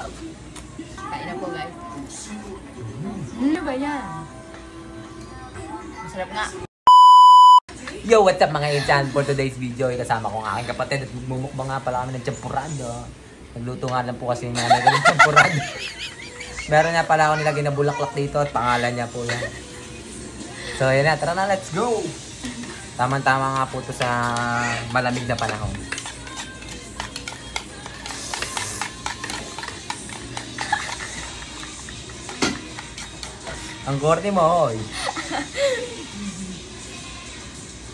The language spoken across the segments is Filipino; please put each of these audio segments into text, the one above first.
Kain na po guys. Ano ba yan? Masarap nga. Yo, what's up mga Inchan? For today's video, kasama ko ang aking kapatid at magmumukbang nga pala kami ng champurado. Nagluto nga lang po kasi yung nanay ko ng champurado. Meron nga pala ako nilagay na bulaklak dito at pangalan niya po yan. So yun na, tara na, let's go! Tama-tama nga po ito sa malamig na panahon. Ang corny mo, hoy.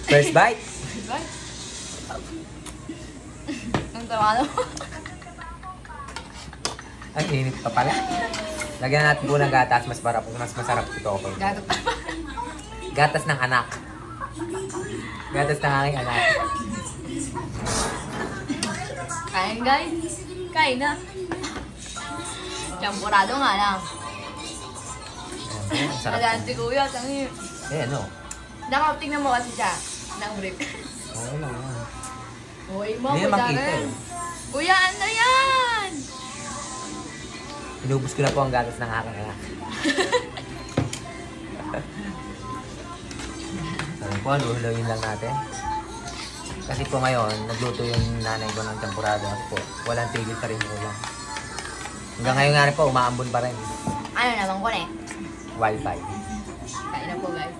First bite? First bite? Ang tawa mo. Ang init pa pala. Lagyan natin po ng gatas, mas masarap ito ako. Gatas pa. Gatas ng anak. Gatas ng aking anak. Kain guys. Kain na. Champurado nga lang. Ang sarap. Alam si Kuya, tangi. Eh, ano? Tingnan mo kasi siya. Nang brief. Oo lang yan. Uy, mo, Hindi naman kita eh. Kuya, ano yan? Inubos ko na po ang gatas ng aking anak. Sabi po, luhuluin lang natin. Kasi po ngayon, nagluto yung nanay ko ng champurado. Kasi po, walang tigil pa rin ulam. Hanggang ngayon nga rin po, umaambon pa rin. Ano naman ko na eh? Wi-Fi. Kain na po guys.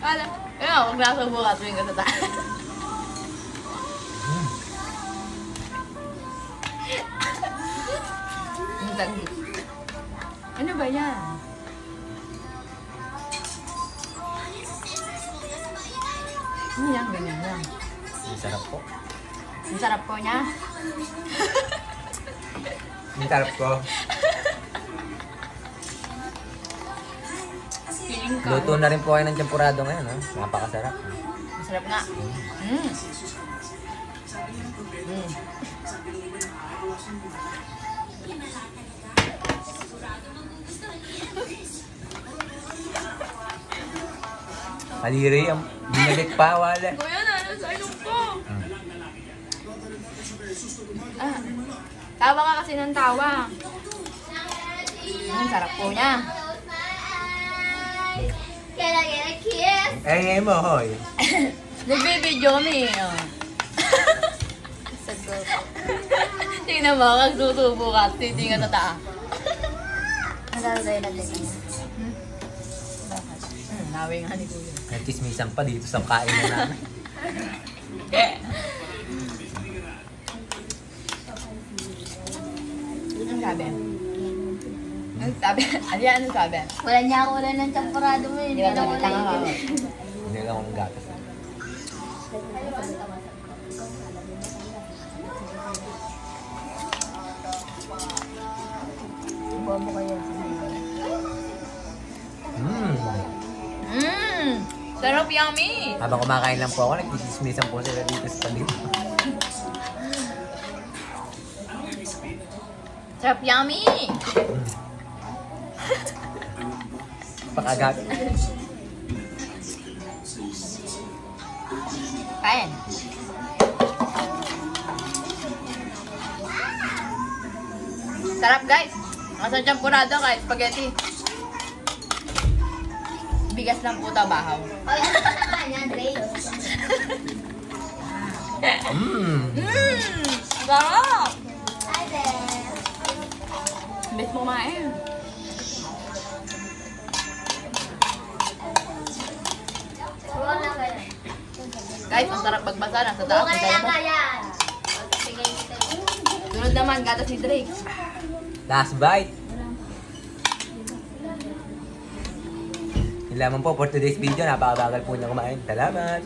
Kala, huwag na sa bukas tuwing kasata. Ano ba yan? Ano yan? Ganyan lang. Ang sarap po. Ang sarap po niya. Ang sarap ko. Feeling ka. Luto na rin po kayo ng champurado ngayon, ha? Napakasarap. Masarap nga. Haliri, ang binalik pa, wala. Kuya, nasa ilong ko. Tawa ka kasi ng tawa. Ang sarap po niya. Can I get a kiss? Eh, mo, hoy. Nagbibidyo kami. Tingnan mo, kagsusubo ka. Titingan na taa. Nalalagay na din. Nawi nga ni Kuya. Nagchismisan pa dito sa kain na namin. Anong sabi? Anong sabi? Ano yan? Anong sabi? Wala niya ako wala ng champurado mo yun. Hindi ka salita nga ka. Hindi lang akong gatas. Buwan mo kayo. Sarap, yummy! Habang kumakain lang po ako, nagchismisan po sila dito sa tabi. Sarap, yummy! Pakagat. Kain. Sarap guys! Nasa champurado kahit spaghetti. Bigas lang po tabahaw. Wala ka naman yan, Ray. Sarap! Hi there. Best mo kumain. Suwan na kayo. Guys, ang sarap magbasa. Nasa taas. Bukan Ang lang tayo. yan. Sige, Sunod naman, gatas ni Drake. Last bite. Yun lamang po for today's video. Napakabagal po niya kumain. Salamat!